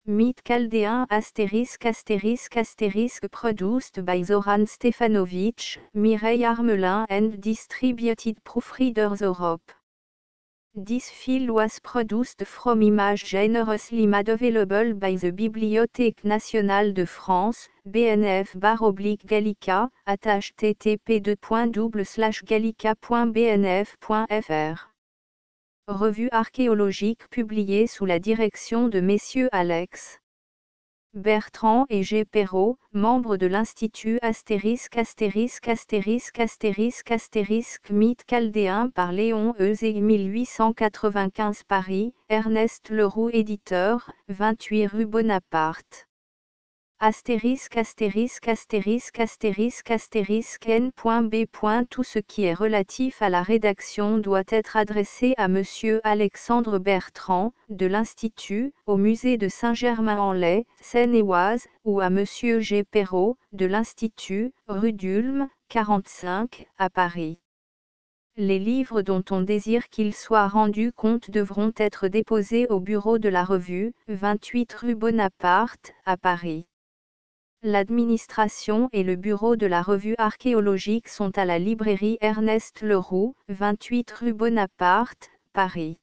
Mythe chaldéen ** produced by Zoran Stefanovic, Mireille Armelin and distributed Proofreaders Europe. This file was produced from images generously made available by the Bibliothèque nationale de France, BNF/Gallica, http://gallica.bnf.fr. Revue archéologique publiée sous la direction de messieurs Alex Bertrand et G. Perrault, membres de l'Institut *** Mythe chaldéen par Léon Euzé 1895 Paris, Ernest Leroux éditeur, 28 rue Bonaparte. ***n.b. Tout ce qui est relatif à la rédaction doit être adressé à Monsieur Alexandre Bertrand, de l'Institut, au musée de Saint-Germain-en-Laye, Seine-et-Oise, ou à Monsieur G. Perrault, de l'Institut, rue d'Ulm, 45, à Paris. Les livres dont on désire qu'ils soient rendus compte devront être déposés au bureau de la revue, 28 rue Bonaparte, à Paris. L'administration et le bureau de la revue archéologique sont à la librairie Ernest Leroux, 28 rue Bonaparte, Paris.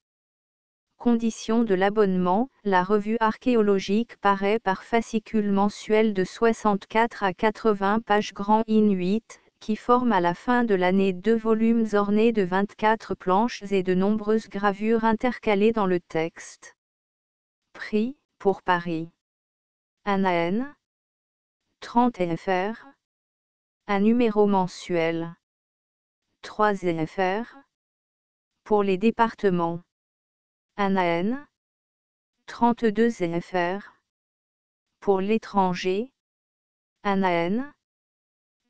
Conditions de l'abonnement: la revue archéologique paraît par fascicule mensuel de 64 à 80 pages grand in 8, qui forment à la fin de l'année 2 volumes ornés de 24 planches et de nombreuses gravures intercalées dans le texte. Prix, pour Paris. 1 AN. 30 fr. Un numéro mensuel. 3 fr. Pour les départements. 1 AN. 32 fr. Pour l'étranger. 1 AN.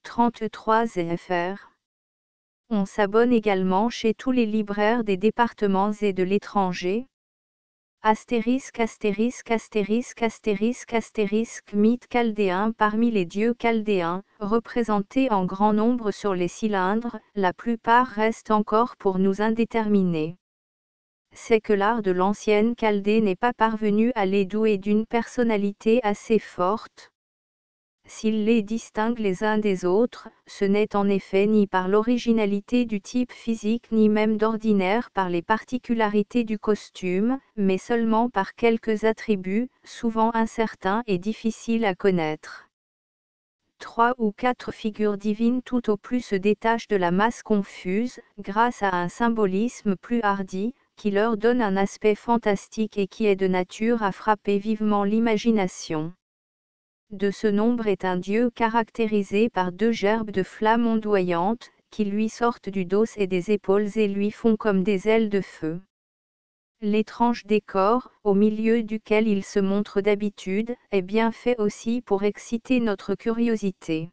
33 fr. On s'abonne également chez tous les libraires des départements et de l'étranger. Mythe chaldéen. Parmi les dieux chaldéens, représentés en grand nombre sur les cylindres, la plupart restent encore pour nous indéterminés. C'est que l'art de l'ancienne Chaldée n'est pas parvenu à les douer d'une personnalité assez forte. S'il les distingue les uns des autres, ce n'est en effet ni par l'originalité du type physique ni même d'ordinaire par les particularités du costume, mais seulement par quelques attributs, souvent incertains et difficiles à connaître. 3 ou 4 figures divines tout au plus se détachent de la masse confuse, grâce à un symbolisme plus hardi, qui leur donne un aspect fantastique et qui est de nature à frapper vivement l'imagination. De ce nombre est un dieu caractérisé par 2 gerbes de flammes ondoyantes, qui lui sortent du dos et des épaules et lui font comme des ailes de feu. L'étrange décor, au milieu duquel il se montre d'habitude, est bien fait aussi pour exciter notre curiosité.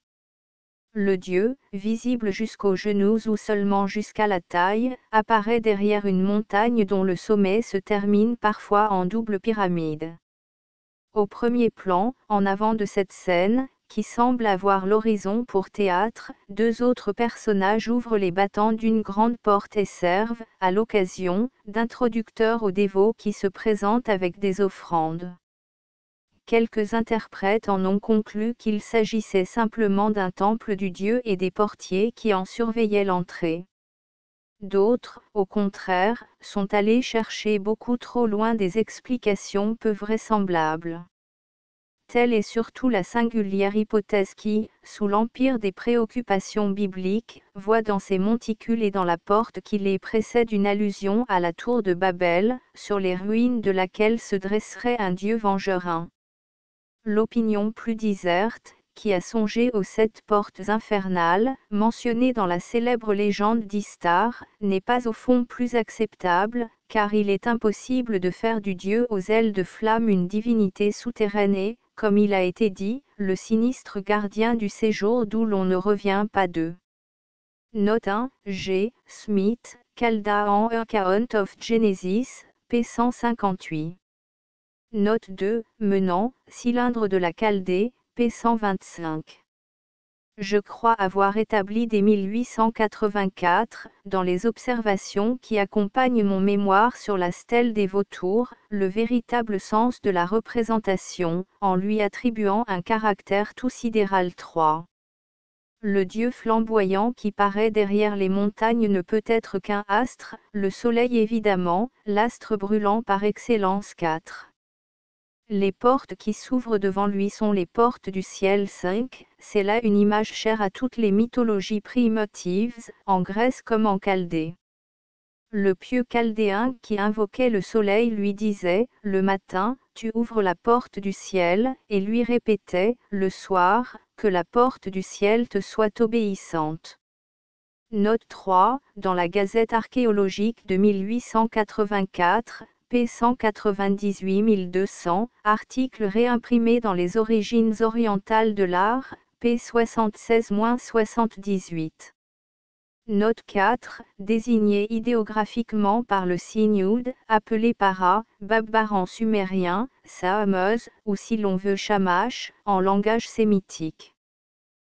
Le dieu, visible jusqu'aux genoux ou seulement jusqu'à la taille, apparaît derrière une montagne dont le sommet se termine parfois en double pyramide. Au premier plan, en avant de cette scène, qui semble avoir l'horizon pour théâtre, 2 autres personnages ouvrent les battants d'une grande porte et servent, à l'occasion, d'introducteurs aux dévots qui se présentent avec des offrandes. Quelques interprètes en ont conclu qu'il s'agissait simplement d'un temple du dieu et des portiers qui en surveillaient l'entrée. D'autres, au contraire, sont allés chercher beaucoup trop loin des explications peu vraisemblables. Telle est surtout la singulière hypothèse qui, sous l'empire des préoccupations bibliques, voit dans ces monticules et dans la porte qui les précède une allusion à la tour de Babel, sur les ruines de laquelle se dresserait un dieu vengeur. L'opinion plus diserte, qui a songé aux 7 portes infernales, mentionnées dans la célèbre légende d'Istar, n'est pas au fond plus acceptable, car il est impossible de faire du dieu aux ailes de flamme une divinité souterraine et, comme il a été dit, le sinistre gardien du séjour d'où l'on ne revient pas d'eux. Note 1, G. Smith, Chaldaan Account of Genesis, p. 158. Note 2, Menant, Cylindre de la Chaldée, p. 125. Je crois avoir établi dès 1884, dans les observations qui accompagnent mon mémoire sur la stèle des vautours, le véritable sens de la représentation, en lui attribuant un caractère tout sidéral. 3. Le dieu flamboyant qui paraît derrière les montagnes ne peut être qu'un astre, le soleil évidemment, l'astre brûlant par excellence. 4. Les portes qui s'ouvrent devant lui sont les portes du ciel. 5. C'est là une image chère à toutes les mythologies primitives, en Grèce comme en Chaldée. Le pieux chaldéen qui invoquait le soleil lui disait, le matin, tu ouvres la porte du ciel, et lui répétait, le soir, que la porte du ciel te soit obéissante. Note 3, dans la Gazette archéologique de 1884, p. 198-1200, article réimprimé dans les origines orientales de l'art, p. 76-78. Note 4, désigné idéographiquement par le signe Oud, appelé para, Babbar en sumérien, Saamuz, ou si l'on veut Shamash, en langage sémitique.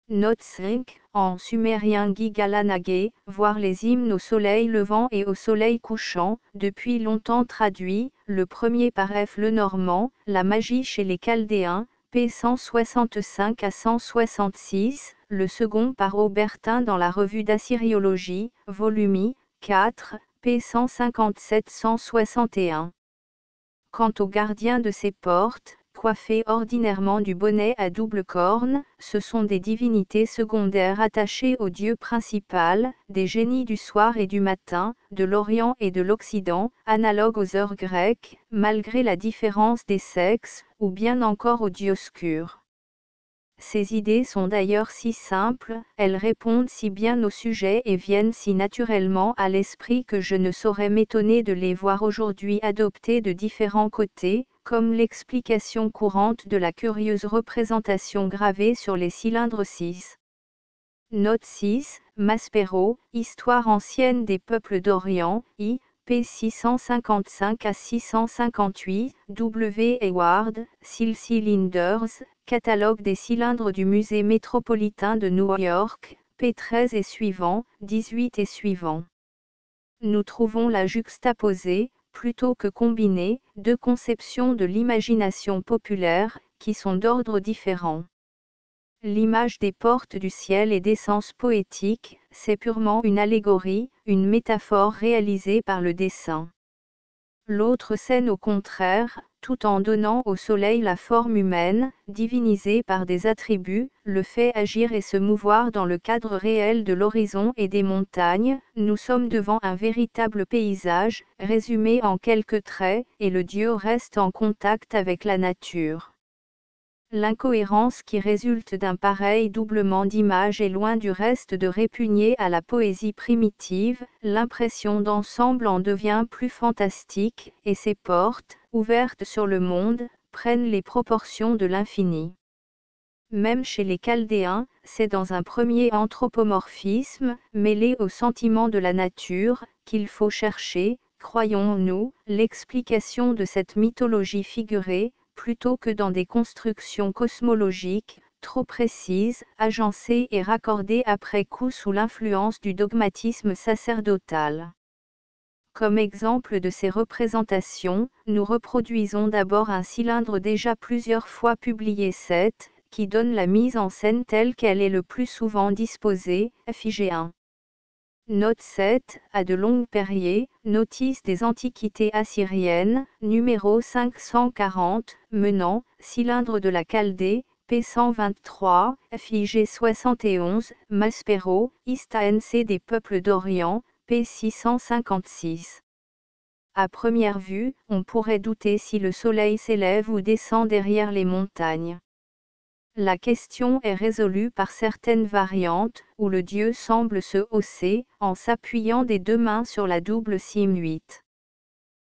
Note 5, en sumérien Gigalanagé, voir les hymnes au soleil levant et au soleil couchant, depuis longtemps traduit, le premier par F. Lenormand, La magie chez les Chaldéens, p. 165 à 166, le second par Aubertin dans la revue d'Assyriologie, volume 4, p. 157-161. Quant aux gardiens de ces portes, coiffés ordinairement du bonnet à double corne, ce sont des divinités secondaires attachées au dieu principal, des génies du soir et du matin, de l'Orient et de l'Occident, analogues aux heures grecques, malgré la différence des sexes, ou bien encore aux dioscures. Ces idées sont d'ailleurs si simples, elles répondent si bien au sujet et viennent si naturellement à l'esprit que je ne saurais m'étonner de les voir aujourd'hui adoptées de différents côtés, comme l'explication courante de la curieuse représentation gravée sur les cylindres 6. Note 6, Maspero, Histoire ancienne des peuples d'Orient, I. p. 655 à 658, W. Hayward, Cylinders, Catalogue des cylindres du Musée métropolitain de New York, p. 13 et suivant, 18 et suivant. Nous trouvons là juxtaposées, plutôt que combinées, deux conceptions de l'imagination populaire, qui sont d'ordre différent. L'image des portes du ciel est d'essence poétique, c'est purement une allégorie, une métaphore réalisée par le dessin. L'autre scène au contraire, tout en donnant au soleil la forme humaine, divinisée par des attributs, le fait agir et se mouvoir dans le cadre réel de l'horizon et des montagnes, nous sommes devant un véritable paysage, résumé en quelques traits, et le Dieu reste en contact avec la nature. L'incohérence qui résulte d'un pareil doublement d'image est loin du reste de répugner à la poésie primitive, l'impression d'ensemble en devient plus fantastique, et ses portes, ouvertes sur le monde, prennent les proportions de l'infini. Même chez les Chaldéens, c'est dans un premier anthropomorphisme, mêlé au sentiment de la nature, qu'il faut chercher, croyons-nous, l'explication de cette mythologie figurée, plutôt que dans des constructions cosmologiques, trop précises, agencées et raccordées après coup sous l'influence du dogmatisme sacerdotal. Comme exemple de ces représentations, nous reproduisons d'abord un cylindre déjà plusieurs fois publié 7, qui donne la mise en scène telle qu'elle est le plus souvent disposée, figé 1. Note 7, à de longues Perrier, Notice des Antiquités assyriennes, numéro 540, menant, cylindre de la Chaldée, p. 123, figé 71, Maspero, Hist-ANC des peuples d'Orient, p. 656. À première vue, on pourrait douter si le soleil s'élève ou descend derrière les montagnes. La question est résolue par certaines variantes, où le dieu semble se hausser, en s'appuyant des deux mains sur la double cime 8.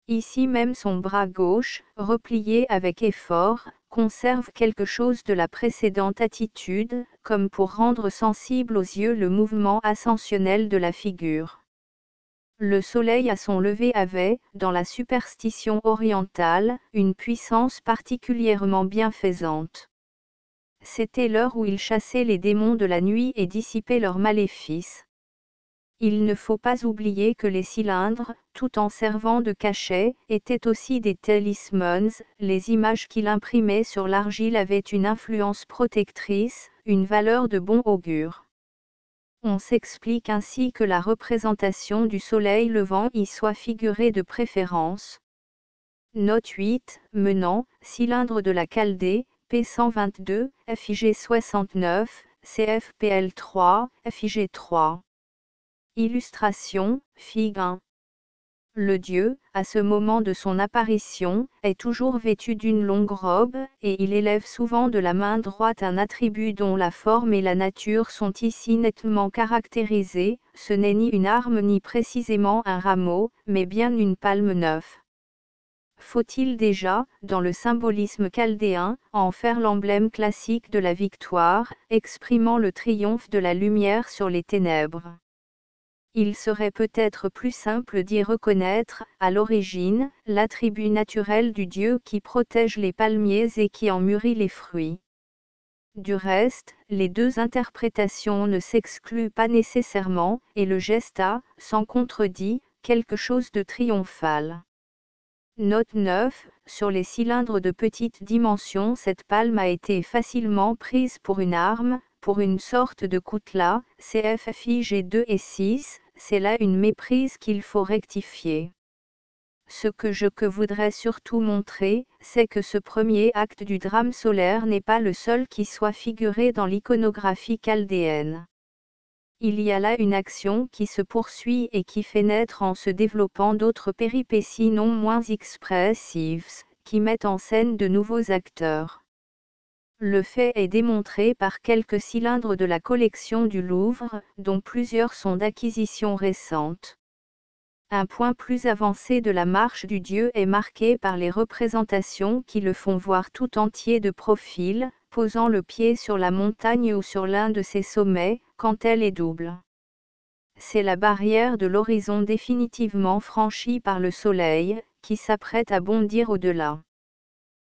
Ici même son bras gauche, replié avec effort, conserve quelque chose de la précédente attitude, comme pour rendre sensible aux yeux le mouvement ascensionnel de la figure. Le soleil à son lever avait, dans la superstition orientale, une puissance particulièrement bienfaisante. C'était l'heure où il chassait les démons de la nuit et dissipait leurs maléfices. Il ne faut pas oublier que les cylindres, tout en servant de cachet, étaient aussi des talismans. Les images qu'il imprimait sur l'argile avaient une influence protectrice, une valeur de bon augure. On s'explique ainsi que la représentation du soleil levant y soit figurée de préférence. Note 8, menant, cylindre de la Chaldée, P122, FIG 69, CFPL 3, FIG 3. Illustration, Figue 1. Le dieu, à ce moment de son apparition, est toujours vêtu d'une longue robe, et il élève souvent de la main droite un attribut dont la forme et la nature sont ici nettement caractérisées. Ce n'est ni une arme ni précisément un rameau, mais bien une palme neuve. Faut-il déjà, dans le symbolisme chaldéen, en faire l'emblème classique de la victoire, exprimant le triomphe de la lumière sur les ténèbres? Il serait peut-être plus simple d'y reconnaître, à l'origine, l'attribut naturel du Dieu qui protège les palmiers et qui en mûrit les fruits. Du reste, les deux interprétations ne s'excluent pas nécessairement, et le geste a, sans contredit, quelque chose de triomphal. Note 9, sur les cylindres de petite dimension, cette palme a été facilement prise pour une arme, pour une sorte de coutelas, CFFIG 2 et 6, c'est là une méprise qu'il faut rectifier. Ce que je voudrais surtout montrer, c'est que ce premier acte du drame solaire n'est pas le seul qui soit figuré dans l'iconographie chaldéenne. Il y a là une action qui se poursuit et qui fait naître en se développant d'autres péripéties non moins expressives, qui mettent en scène de nouveaux acteurs. Le fait est démontré par quelques cylindres de la collection du Louvre, dont plusieurs sont d'acquisition récente. Un point plus avancé de la marche du Dieu est marqué par les représentations qui le font voir tout entier de profil, posant le pied sur la montagne ou sur l'un de ses sommets, quand elle est double. C'est la barrière de l'horizon définitivement franchie par le soleil, qui s'apprête à bondir au-delà.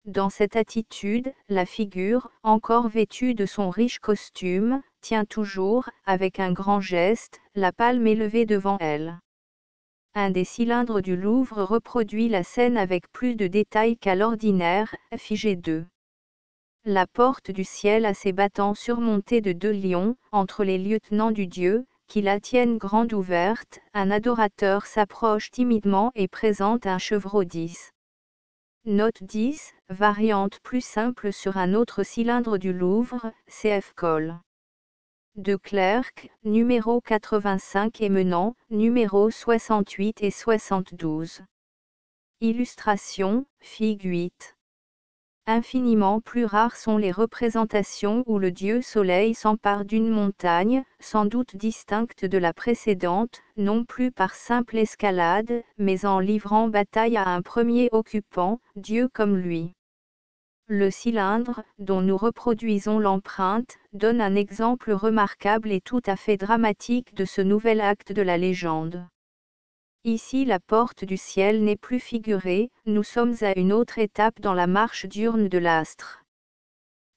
Dans cette attitude, la figure, encore vêtue de son riche costume, tient toujours, avec un grand geste, la palme élevée devant elle. Un des cylindres du Louvre reproduit la scène avec plus de détails qu'à l'ordinaire, FIG 2. La porte du ciel a ses battants surmontés de deux lions, entre les lieutenants du Dieu, qui la tiennent grande ouverte, un adorateur s'approche timidement et présente un chevreau 10. Note 10, variante plus simple sur un autre cylindre du Louvre, CF Col. De Clercq, numéro 85 et Menant, numéro 68 et 72. Illustration, Figue 8. Infiniment plus rares sont les représentations où le dieu soleil s'empare d'une montagne, sans doute distincte de la précédente, non plus par simple escalade, mais en livrant bataille à un premier occupant, Dieu comme lui. Le cylindre, dont nous reproduisons l'empreinte, donne un exemple remarquable et tout à fait dramatique de ce nouvel acte de la légende. Ici la porte du ciel n'est plus figurée, nous sommes à une autre étape dans la marche diurne de l'astre.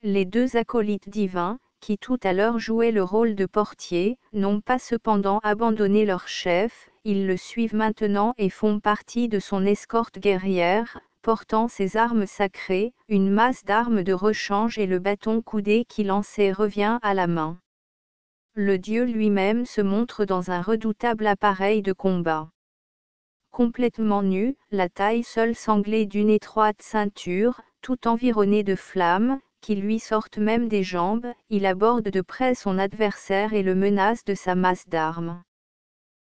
Les deux acolytes divins, qui tout à l'heure jouaient le rôle de portier, n'ont pas cependant abandonné leur chef, ils le suivent maintenant et font partie de son escorte guerrière, portant ses armes sacrées, une masse d'armes de rechange et le bâton coudé qui lançait revient à la main. Le dieu lui-même se montre dans un redoutable appareil de combat. Complètement nu, la taille seule sanglée d'une étroite ceinture, tout environnée de flammes, qui lui sortent même des jambes, il aborde de près son adversaire et le menace de sa masse d'armes.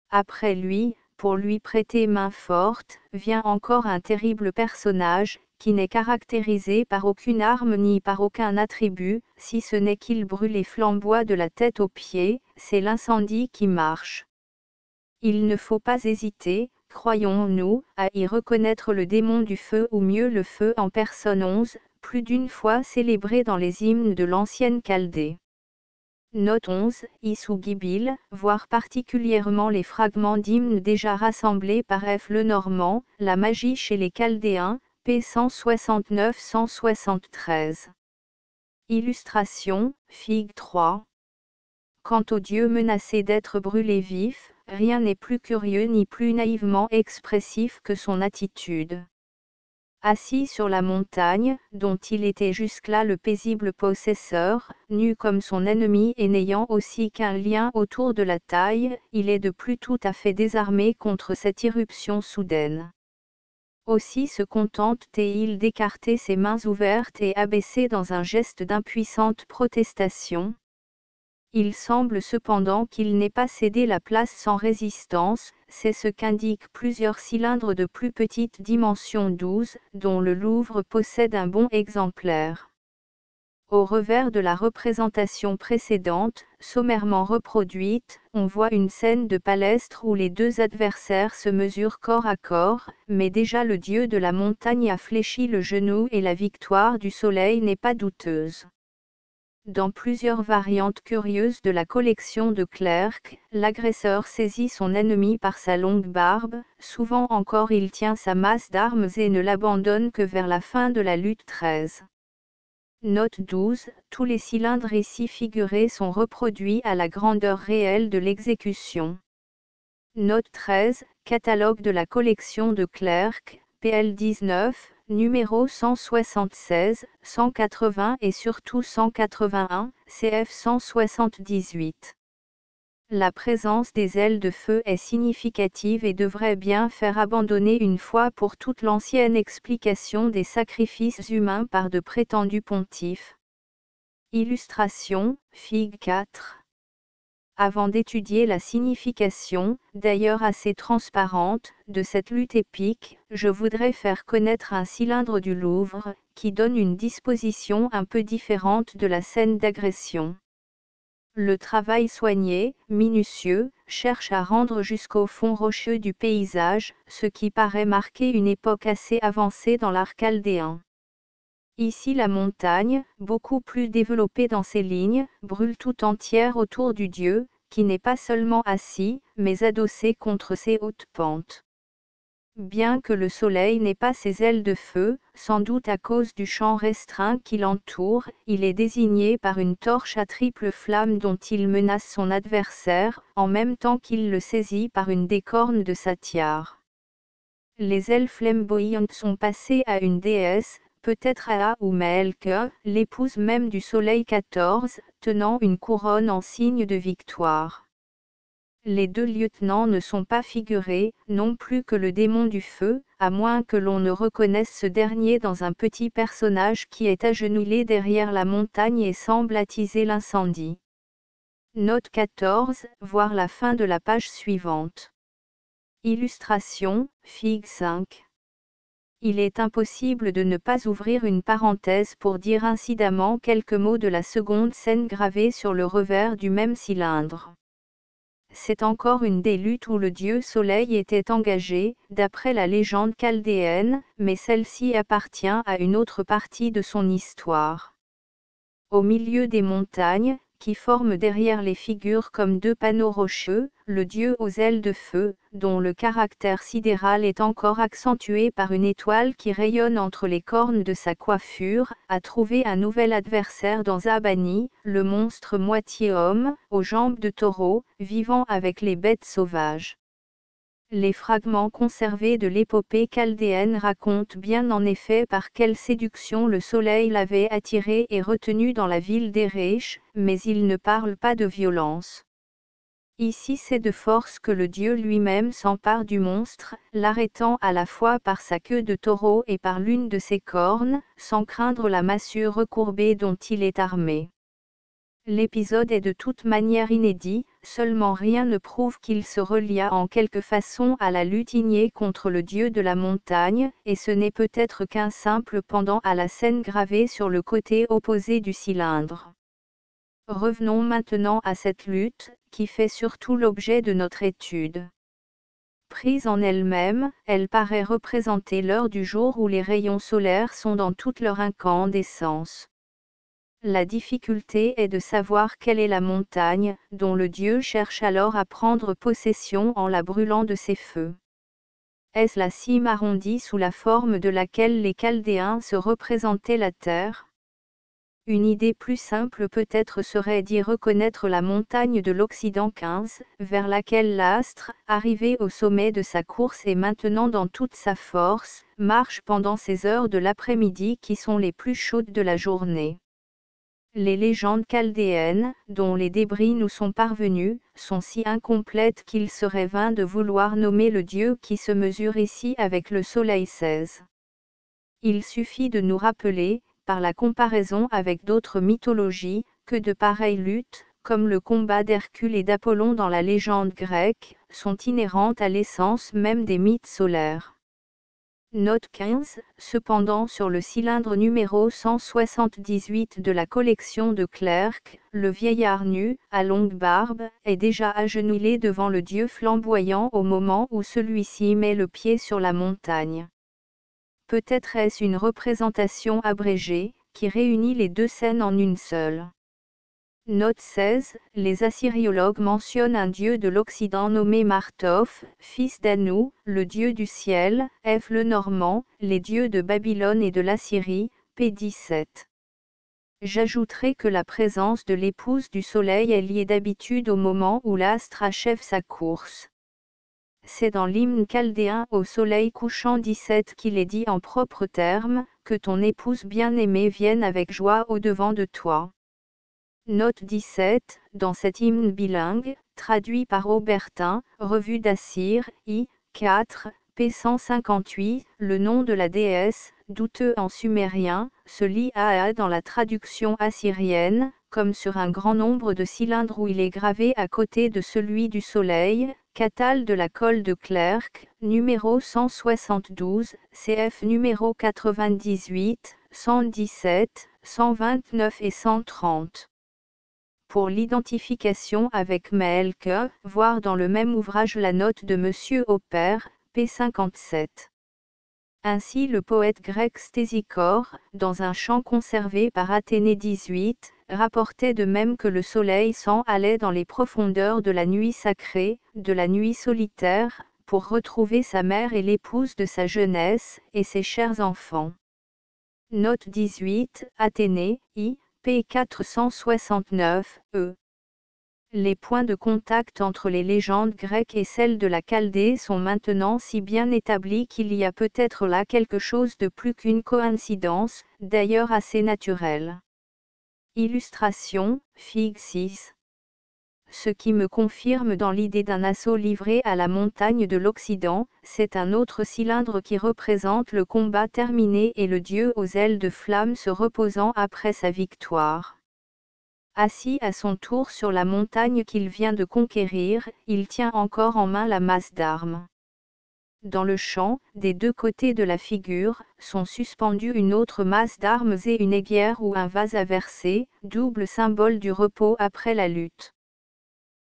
Après lui, pour lui prêter main forte, vient encore un terrible personnage, qui n'est caractérisé par aucune arme ni par aucun attribut, si ce n'est qu'il brûle les flamboies de la tête aux pieds, c'est l'incendie qui marche. Il ne faut pas hésiter, croyons-nous, à y reconnaître le démon du feu ou mieux le feu en personne 11, plus d'une fois célébré dans les hymnes de l'ancienne Chaldée. Note 11, Issou-Gibil, voir particulièrement les fragments d'hymnes déjà rassemblés par F. Lenormand, La magie chez les Chaldéens, p. 169-173. Illustration, Figue 3. Quant au Dieu menacé d'être brûlé vif, rien n'est plus curieux ni plus naïvement expressif que son attitude. Assis sur la montagne, dont il était jusque-là le paisible possesseur, nu comme son ennemi et n'ayant aussi qu'un lien autour de la taille, il est de plus tout à fait désarmé contre cette irruption soudaine. Aussi se contente-t-il d'écarter ses mains ouvertes et abaissées dans un geste d'impuissante protestation. Il semble cependant qu'il n'ait pas cédé la place sans résistance, c'est ce qu'indiquent plusieurs cylindres de plus petite dimension 12, dont le Louvre possède un bon exemplaire. Au revers de la représentation précédente, sommairement reproduite, on voit une scène de palestre où les deux adversaires se mesurent corps à corps, mais déjà le dieu de la montagne a fléchi le genou et la victoire du soleil n'est pas douteuse. Dans plusieurs variantes curieuses de la collection de Clercq, l'agresseur saisit son ennemi par sa longue barbe, souvent encore il tient sa masse d'armes et ne l'abandonne que vers la fin de la lutte 13. Note 12. Tous les cylindres ici figurés sont reproduits à la grandeur réelle de l'exécution. Note 13. Catalogue de la collection de Clercq, PL 19, numéro 176, 180 et surtout 181, CF 178. La présence des ailes de feu est significative et devrait bien faire abandonner une fois pour toutes l'ancienne explication des sacrifices humains par de prétendus pontifes. Illustration, Figue 4. Avant d'étudier la signification, d'ailleurs assez transparente, de cette lutte épique, je voudrais faire connaître un cylindre du Louvre, qui donne une disposition un peu différente de la scène d'agression. Le travail soigné, minutieux, cherche à rendre jusqu'au fond rocheux du paysage, ce qui paraît marquer une époque assez avancée dans l'art chaldéen. Ici la montagne, beaucoup plus développée dans ses lignes, brûle tout entière autour du dieu, qui n'est pas seulement assis, mais adossé contre ses hautes pentes. Bien que le soleil n'ait pas ses ailes de feu, sans doute à cause du champ restreint qui l'entoure, il est désigné par une torche à triple flamme dont il menace son adversaire, en même temps qu'il le saisit par une des cornes de sa tiare. Les ailes flamboyantes sont passées à une déesse, peut-être Aa ou Melke, l'épouse même du soleil 14, tenant une couronne en signe de victoire. Les deux lieutenants ne sont pas figurés, non plus que le démon du feu, à moins que l'on ne reconnaisse ce dernier dans un petit personnage qui est agenouillé derrière la montagne et semble attiser l'incendie. Note 14, voir la fin de la page suivante. Illustration, Figue 5. Il est impossible de ne pas ouvrir une parenthèse pour dire incidemment quelques mots de la seconde scène gravée sur le revers du même cylindre. C'est encore une des luttes où le dieu Soleil était engagé, d'après la légende chaldéenne, mais celle-ci appartient à une autre partie de son histoire. Au milieu des montagnes, qui forment derrière les figures comme deux panneaux rocheux, le dieu aux ailes de feu, dont le caractère sidéral est encore accentué par une étoile qui rayonne entre les cornes de sa coiffure, a trouvé un nouvel adversaire dans Zabani, le monstre moitié homme, aux jambes de taureau, vivant avec les bêtes sauvages. Les fragments conservés de l'épopée chaldéenne racontent bien en effet par quelle séduction le soleil l'avait attiré et retenu dans la ville d'Eresh, mais ils ne parlent pas de violence. Ici c'est de force que le dieu lui-même s'empare du monstre, l'arrêtant à la fois par sa queue de taureau et par l'une de ses cornes, sans craindre la massue recourbée dont il est armé. L'épisode est de toute manière inédit, seulement rien ne prouve qu'il se relia en quelque façon à la lutte ignée contre le dieu de la montagne, et ce n'est peut-être qu'un simple pendant à la scène gravée sur le côté opposé du cylindre. Revenons maintenant à cette lutte, qui fait surtout l'objet de notre étude. Prise en elle-même, elle paraît représenter l'heure du jour où les rayons solaires sont dans toute leur incandescence. La difficulté est de savoir quelle est la montagne, dont le dieu cherche alors à prendre possession en la brûlant de ses feux. Est-ce la cime arrondie sous la forme de laquelle les Chaldéens se représentaient la terre ? Une idée plus simple peut-être serait d'y reconnaître la montagne de l'Occident 15, vers laquelle l'astre, arrivé au sommet de sa course et maintenant dans toute sa force, marche pendant ces heures de l'après-midi qui sont les plus chaudes de la journée. Les légendes chaldéennes, dont les débris nous sont parvenus, sont si incomplètes qu'il serait vain de vouloir nommer le Dieu qui se mesure ici avec le soleil 16. Il suffit de nous rappeler, par la comparaison avec d'autres mythologies, que de pareilles luttes, comme le combat d'Hercule et d'Apollon dans la légende grecque, sont inhérentes à l'essence même des mythes solaires. Note 15, cependant sur le cylindre numéro 178 de la collection de Clercq, le vieillard nu, à longue barbe, est déjà agenouillé devant le dieu flamboyant au moment où celui-ci met le pied sur la montagne. Peut-être est-ce une représentation abrégée, qui réunit les deux scènes en une seule. Note 16, les assyriologues mentionnent un dieu de l'Occident nommé Martoph, fils d'Anu, le dieu du ciel, F le Normand, les dieux de Babylone et de l'Assyrie, p. 17. J'ajouterai que la présence de l'épouse du soleil est liée d'habitude au moment où l'astre achève sa course. C'est dans l'hymne chaldéen au soleil couchant 17 qu'il est dit en propres termes, que ton épouse bien-aimée vienne avec joie au-devant de toi. Note 17, dans cet hymne bilingue, traduit par Aubertin, Revue d'Assir, I. 4, p. 158, le nom de la déesse, douteux en sumérien, se lit Aa dans la traduction assyrienne, comme sur un grand nombre de cylindres où il est gravé à côté de celui du soleil, Catale de la colle de Clercq, numéro 172, cf numéro 98, 117, 129 et 130. Pour l'identification avec Maelke, voir dans le même ouvrage la note de Monsieur Oppert, p. 57. Ainsi le poète grec Stésichore, dans un chant conservé par Athénée 18, rapportait de même que le soleil s'en allait dans les profondeurs de la nuit sacrée, de la nuit solitaire, pour retrouver sa mère et l'épouse de sa jeunesse, et ses chers enfants. Note 18, Athénée, I. p. 469, e. Les points de contact entre les légendes grecques et celles de la Chaldée sont maintenant si bien établis qu'il y a peut-être là quelque chose de plus qu'une coïncidence, d'ailleurs assez naturelle. Illustration, Fig 6. Ce qui me confirme dans l'idée d'un assaut livré à la montagne de l'Occident, c'est un autre cylindre qui représente le combat terminé et le dieu aux ailes de flamme se reposant après sa victoire. Assis à son tour sur la montagne qu'il vient de conquérir, il tient encore en main la masse d'armes. Dans le champ, des deux côtés de la figure, sont suspendues une autre masse d'armes et une aiguière ou un vase à verser, double symbole du repos après la lutte.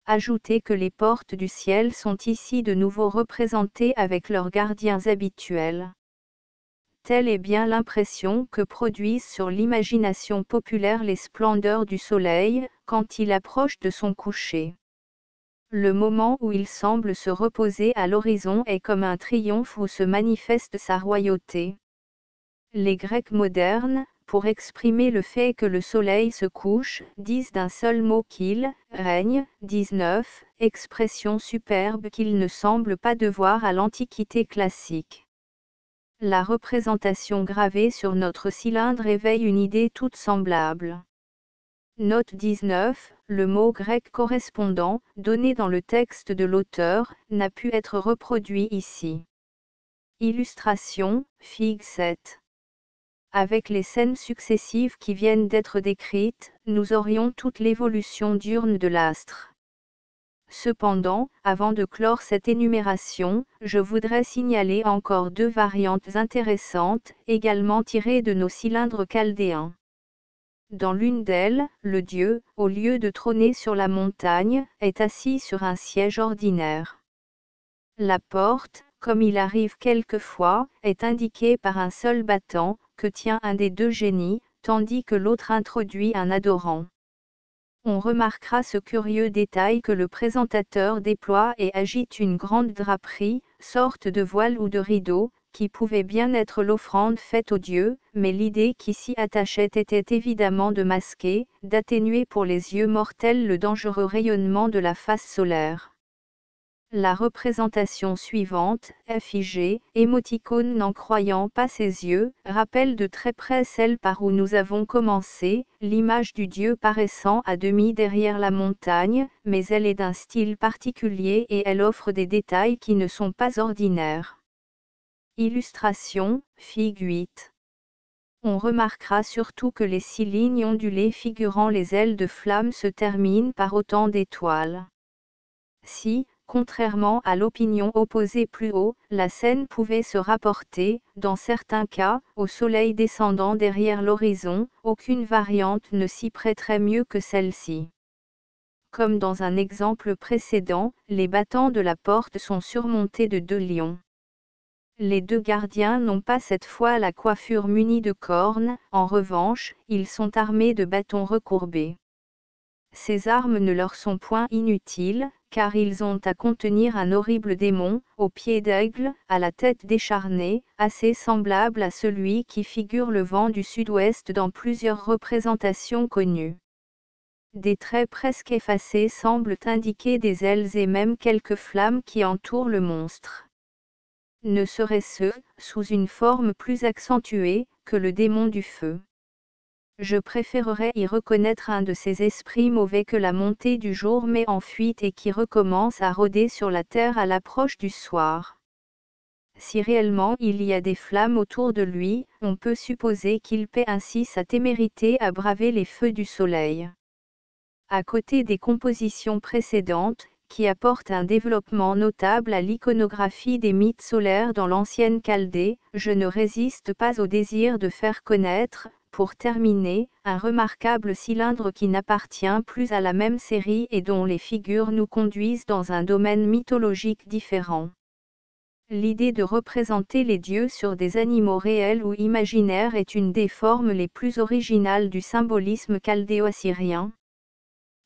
Ajoutez que les portes du ciel sont ici de nouveau représentées avec leurs gardiens habituels. Telle est bien l'impression que produisent sur l'imagination populaire les splendeurs du soleil, quand il approche de son coucher. Le moment où il semble se reposer à l'horizon est comme un triomphe où se manifeste sa royauté. Les Grecs modernes, pour exprimer le fait que le soleil se couche, disent d'un seul mot qu'il règne, 19, expression superbe qu'il ne semble pas devoir à l'Antiquité classique. La représentation gravée sur notre cylindre éveille une idée toute semblable. Note 19, le mot grec correspondant, donné dans le texte de l'auteur, n'a pu être reproduit ici. Illustration, Fig 7. Avec les scènes successives qui viennent d'être décrites, nous aurions toute l'évolution diurne de l'astre. Cependant, avant de clore cette énumération, je voudrais signaler encore deux variantes intéressantes, également tirées de nos cylindres chaldéens. Dans l'une d'elles, le dieu, au lieu de trôner sur la montagne, est assis sur un siège ordinaire. La porte, comme il arrive quelquefois, est indiquée par un seul battant, que tient un des deux génies, tandis que l'autre introduit un adorant. On remarquera ce curieux détail que le présentateur déploie et agite une grande draperie, sorte de voile ou de rideau, qui pouvait bien être l'offrande faite aux dieux, mais l'idée qui s'y attachait était évidemment de masquer, d'atténuer pour les yeux mortels le dangereux rayonnement de la face solaire. La représentation suivante, affigée, émoticône n'en croyant pas ses yeux, rappelle de très près celle par où nous avons commencé, l'image du dieu paraissant à demi derrière la montagne, mais elle est d'un style particulier et elle offre des détails qui ne sont pas ordinaires. Illustration, figue 8. On remarquera surtout que les 6 lignes ondulées figurant les ailes de flamme se terminent par autant d'étoiles. Si, contrairement à l'opinion opposée plus haut, la scène pouvait se rapporter, dans certains cas, au soleil descendant derrière l'horizon, aucune variante ne s'y prêterait mieux que celle-ci. Comme dans un exemple précédent, les battants de la porte sont surmontés de 2 lions. Les 2 gardiens n'ont pas cette fois la coiffure munie de cornes, en revanche, ils sont armés de bâtons recourbés. Ces armes ne leur sont point inutiles, car ils ont à contenir un horrible démon, au pied d'aigle, à la tête décharnée, assez semblable à celui qui figure le vent du sud-ouest dans plusieurs représentations connues. Des traits presque effacés semblent indiquer des ailes et même quelques flammes qui entourent le monstre. Ne serait-ce, sous une forme plus accentuée, que le démon du feu. Je préférerais y reconnaître un de ces esprits mauvais que la montée du jour met en fuite et qui recommence à rôder sur la terre à l'approche du soir. Si réellement il y a des flammes autour de lui, on peut supposer qu'il paie ainsi sa témérité à braver les feux du soleil. À côté des compositions précédentes, qui apportent un développement notable à l'iconographie des mythes solaires dans l'ancienne Chaldée, je ne résiste pas au désir de faire connaître, pour terminer, un remarquable cylindre qui n'appartient plus à la même série et dont les figures nous conduisent dans un domaine mythologique différent. L'idée de représenter les dieux sur des animaux réels ou imaginaires est une des formes les plus originales du symbolisme chaldéo-assyrien.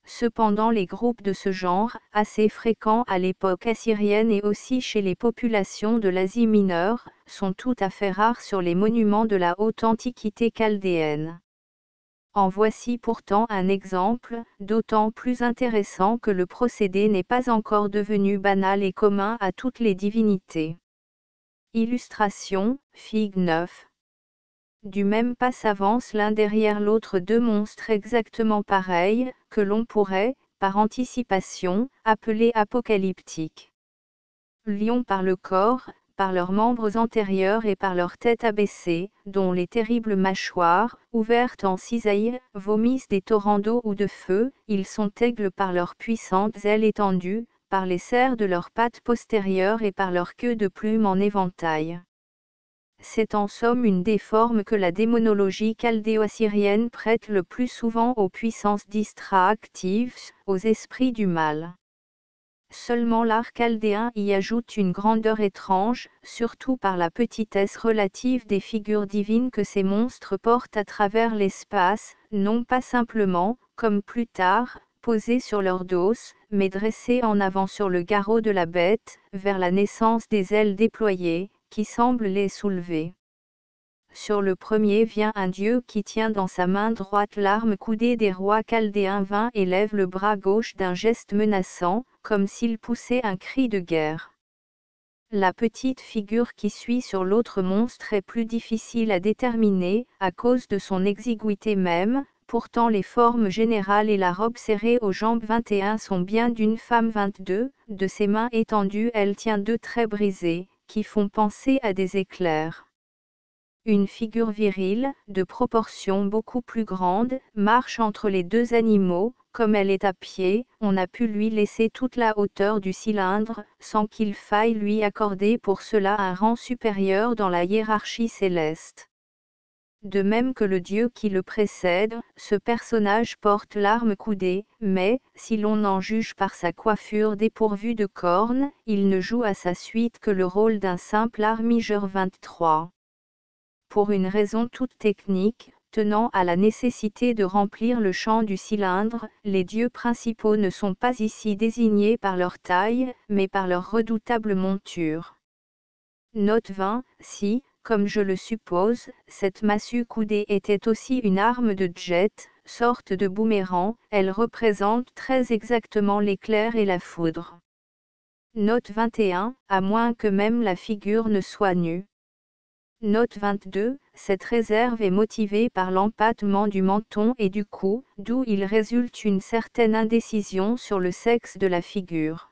Cependant les groupes de ce genre, assez fréquents à l'époque assyrienne et aussi chez les populations de l'Asie mineure, sont tout à fait rares sur les monuments de la haute antiquité chaldéenne. En voici pourtant un exemple, d'autant plus intéressant que le procédé n'est pas encore devenu banal et commun à toutes les divinités. Illustration, figue 9. Du même pas s'avancent l'un derrière l'autre 2 monstres exactement pareils, que l'on pourrait, par anticipation, appeler apocalyptiques. Lions par le corps, par leurs membres antérieurs et par leur tête abaissée, dont les terribles mâchoires, ouvertes en cisailles, vomissent des torrents d'eau ou de feu, ils sont aigles par leurs puissantes ailes étendues, par les serres de leurs pattes postérieures et par leur queue de plumes en éventail. C'est en somme une des formes que la démonologie chaldéo-assyrienne prête le plus souvent aux puissances distractives, aux esprits du mal. Seulement l'art chaldéen y ajoute une grandeur étrange, surtout par la petitesse relative des figures divines que ces monstres portent à travers l'espace, non pas simplement, comme plus tard, posés sur leur dos, mais dressés en avant sur le garrot de la bête, vers la naissance des ailes déployées, qui semblent les soulever. Sur le premier vient un dieu qui tient dans sa main droite l'arme coudée des rois chaldéens 20 et lève le bras gauche d'un geste menaçant, comme s'il poussait un cri de guerre. La petite figure qui suit sur l'autre monstre est plus difficile à déterminer, à cause de son exiguïté même, pourtant les formes générales et la robe serrée aux jambes 21 sont bien d'une femme 22, de ses mains étendues elle tient 2 traits brisés, qui font penser à des éclairs. Une figure virile, de proportions beaucoup plus grandes, marche entre les 2 animaux, comme elle est à pied, on a pu lui laisser toute la hauteur du cylindre, sans qu'il faille lui accorder pour cela un rang supérieur dans la hiérarchie céleste. De même que le dieu qui le précède, ce personnage porte l'arme coudée, mais, si l'on en juge par sa coiffure dépourvue de cornes, il ne joue à sa suite que le rôle d'un simple armigeur 23. Pour une raison toute technique, tenant à la nécessité de remplir le champ du cylindre, les dieux principaux ne sont pas ici désignés par leur taille, mais par leur redoutable monture. Note 20, si, comme je le suppose, cette massue coudée était aussi une arme de jet, sorte de boomerang, elle représente très exactement l'éclair et la foudre. Note 21, à moins que même la figure ne soit nue. Note 22, cette réserve est motivée par l'empattement du menton et du cou, d'où il résulte une certaine indécision sur le sexe de la figure.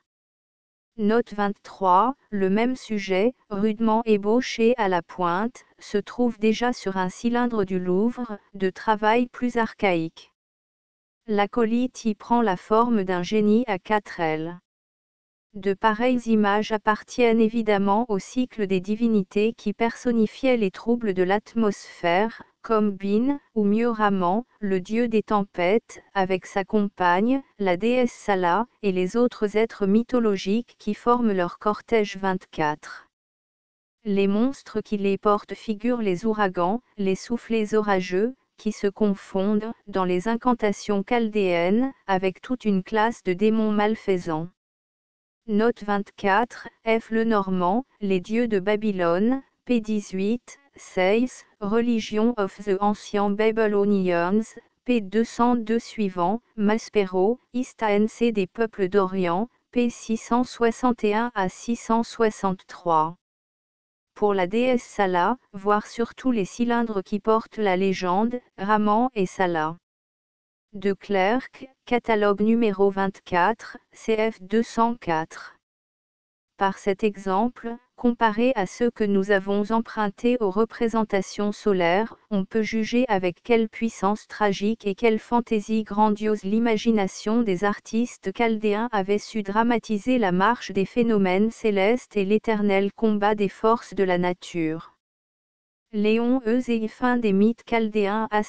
Note 23, le même sujet, rudement ébauché à la pointe, se trouve déjà sur un cylindre du Louvre, de travail plus archaïque. L'acolyte y prend la forme d'un génie à 4 ailes. De pareilles images appartiennent évidemment au cycle des divinités qui personnifiaient les troubles de l'atmosphère, comme Bin, ou mieux Raman, le dieu des tempêtes, avec sa compagne, la déesse Sala, et les autres êtres mythologiques qui forment leur cortège 24. Les monstres qui les portent figurent les ouragans, les soufflets orageux, qui se confondent, dans les incantations chaldéennes, avec toute une classe de démons malfaisants. Note 24, F. Lenormand, Les dieux de Babylone, p. 18, 16, Religion of the Ancient Babylonians, p. 202 suivant, Maspero, East ANC des peuples d'Orient, p. 661 à 663. Pour la déesse Sala, voir surtout les cylindres qui portent la légende, Raman et Sala. De Clercq, catalogue numéro 24, CF 204. Par cet exemple, comparé à ceux que nous avons empruntés aux représentations solaires, on peut juger avec quelle puissance tragique et quelle fantaisie grandiose l'imagination des artistes chaldéens avait su dramatiser la marche des phénomènes célestes et l'éternel combat des forces de la nature. Léon Eusey, fin des mythes chaldéens *********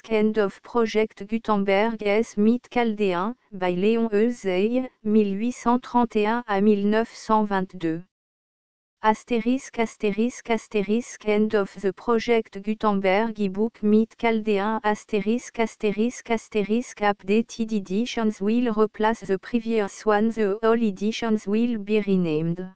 End of Project Gutenberg S. Mythes chaldéens, by Léon Eusey, 1831 à 1922. End of the Project Gutenberg e-book Mythes chaldéens updated editions will replace the previous one, the all editions will be renamed.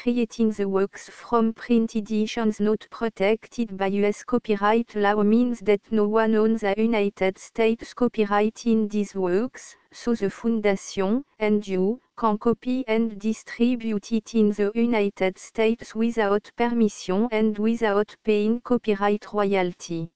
Creating the works from print editions not protected by US copyright law means that no one owns the United States copyright in these works, so the Foundation, and you, can copy and distribute it in the United States without permission and without paying copyright royalty.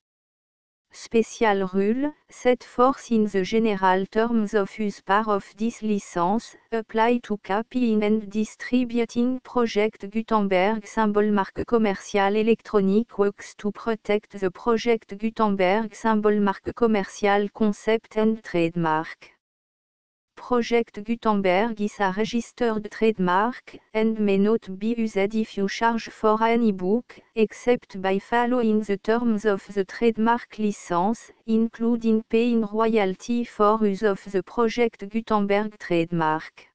Special rule, set forth in the general terms of use part of this license, apply to copying and distributing Project Gutenberg symbol marque commercial electronic works to protect the Project Gutenberg symbol marque commercial concept and trademark. Project Gutenberg is a registered trademark, and may not be used if you charge for an e-book, except by following the terms of the trademark license, including paying royalty for use of the Project Gutenberg trademark.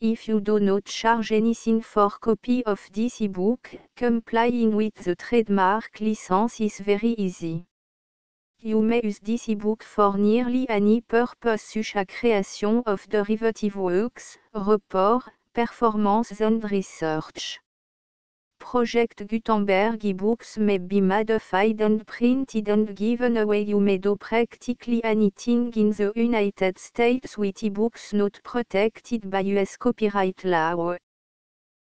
If you do not charge anything for copy of this e-book, complying with the trademark license is very easy. You may use this e-book for nearly any purpose such as creation of derivative works, report, performance and research. Project Gutenberg e-books may be modified and printed and given away. You may do practically anything in the United States with e-books not protected by US copyright law.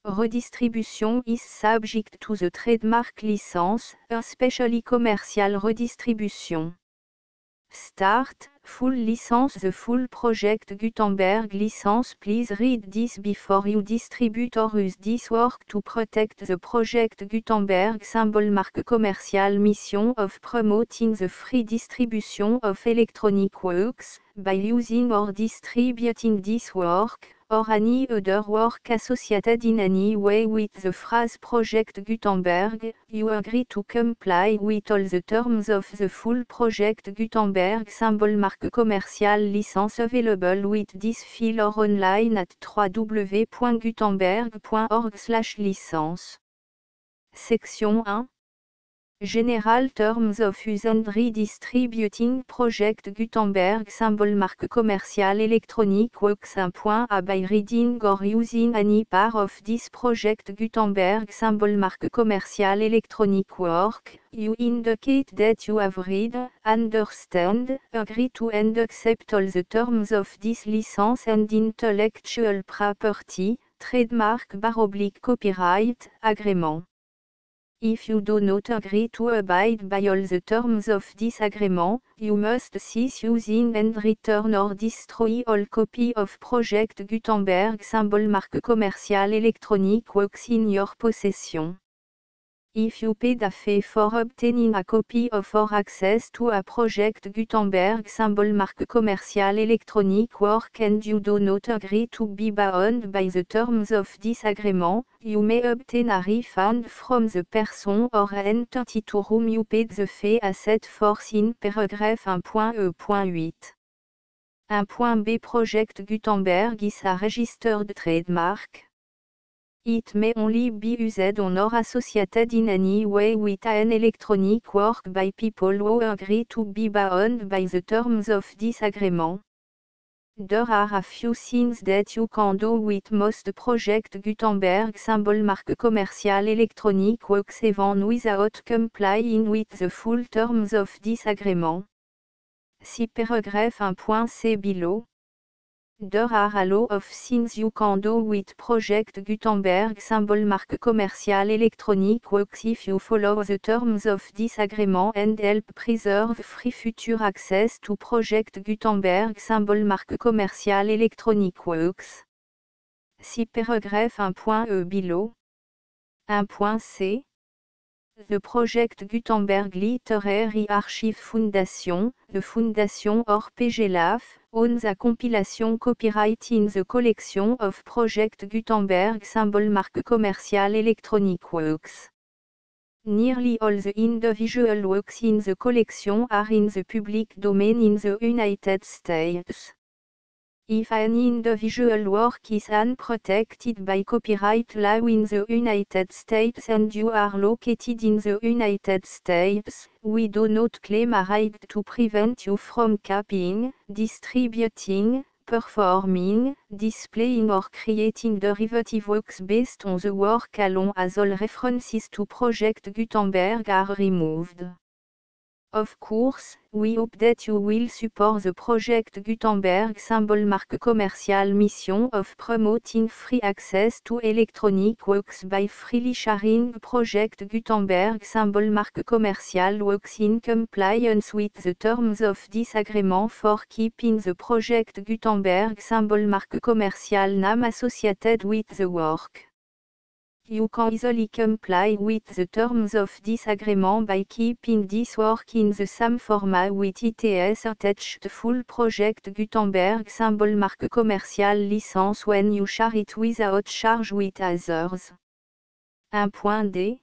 Redistribution is subject to the trademark license, especially commercial redistribution. Start, full license. The full Project Gutenberg license. Please read this before you distribute or use this work to protect the Project Gutenberg symbol marque commercial. Mission of promoting the free distribution of electronic works, by using or distributing this work, or any other work associated in any way with the phrase Project Gutenberg. You agree to comply with all the terms of the full Project Gutenberg symbol marque commercial license available with this file or online at www.gutenberg.org/licence. Section 1. General Terms of Use and Redistributing Project Gutenberg Symbol Marque Commerciale Electronic Works 1.a by reading or using any part of this project Gutenberg Symbol Marque Commerciale Electronic Work, you indicate that you have read, understand, agree to and accept all the terms of this license and intellectual property, trademark / copyright, agreement. If you do not agree to abide by all the terms of this agreement, you must cease using and return or destroy all copy of Project Gutenberg Symbol Marque Commerciale Electronic Works in your possession. If you paid a fee for obtaining a copy of or access to a Project Gutenberg Symbol Marque Commerciale Electronic Work and you do not agree to be bound by the terms of this agreement, you may obtain a refund from the person or entity to whom you paid the fee as set forth in paragraph 1.e.8. 1.b Project Gutenberg is a registered trademark. It may only be used on or associated in any way with an electronic work by people who agree to be bound by the terms of this agreement. There are a few things that you can do with most Project Gutenberg Symbol Marque Commerciale Electronic Works even without complying with the full terms of this agreement. See paragraph 1.c below. There are a lot of things you can do with Project Gutenberg Symbol Marque Commerciale Electronic Works if you follow the terms of this agreement and help preserve free future access to Project Gutenberg Symbol Marque Commerciale Electronic Works. See paragraph 1.e below. 1.c. The Project Gutenberg Literary Archive Foundation, the Foundation or PGLAF, owns a compilation copyright in the collection of Project Gutenberg Symbol Marque Commerciale Electronic Works. Nearly all the individual works in the collection are in the public domain in the United States. If an individual work is unprotected by copyright law in the United States and you are located in the United States, we do not claim a right to prevent you from copying, distributing, performing, displaying or creating derivative works based on the work alone as all references to Project Gutenberg are removed. Of course, we hope that you will support the Project Gutenberg Symbol Marque Commerciale mission of promoting free access to electronic works by freely sharing Project Gutenberg Symbol Marque Commerciale Works in compliance with the terms of this agreement for keeping the Project Gutenberg Symbol Marque Commerciale name associated with the work. You can easily comply with the terms of this agreement by keeping this work in the same format with its attached full Project Gutenberg Symbol Marque Commerciale license when you share it without charge with others. 1.d.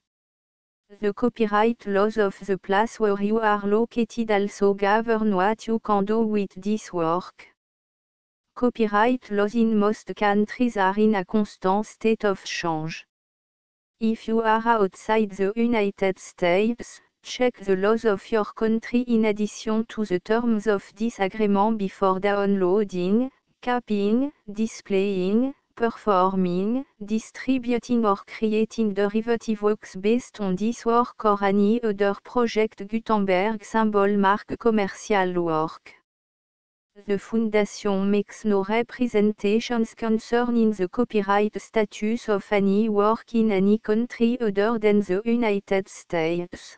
The copyright laws of the place where you are located also govern what you can do with this work. Copyright laws in most countries are in a constant state of change. If you are outside the United States, check the laws of your country in addition to the terms of this agreement before downloading, copying, displaying, performing, distributing or creating derivative works based on this work or any other Project Gutenberg Symbol Marque Commerciale work. The Foundation makes no representations concerning the copyright status of any work in any country other than the United States.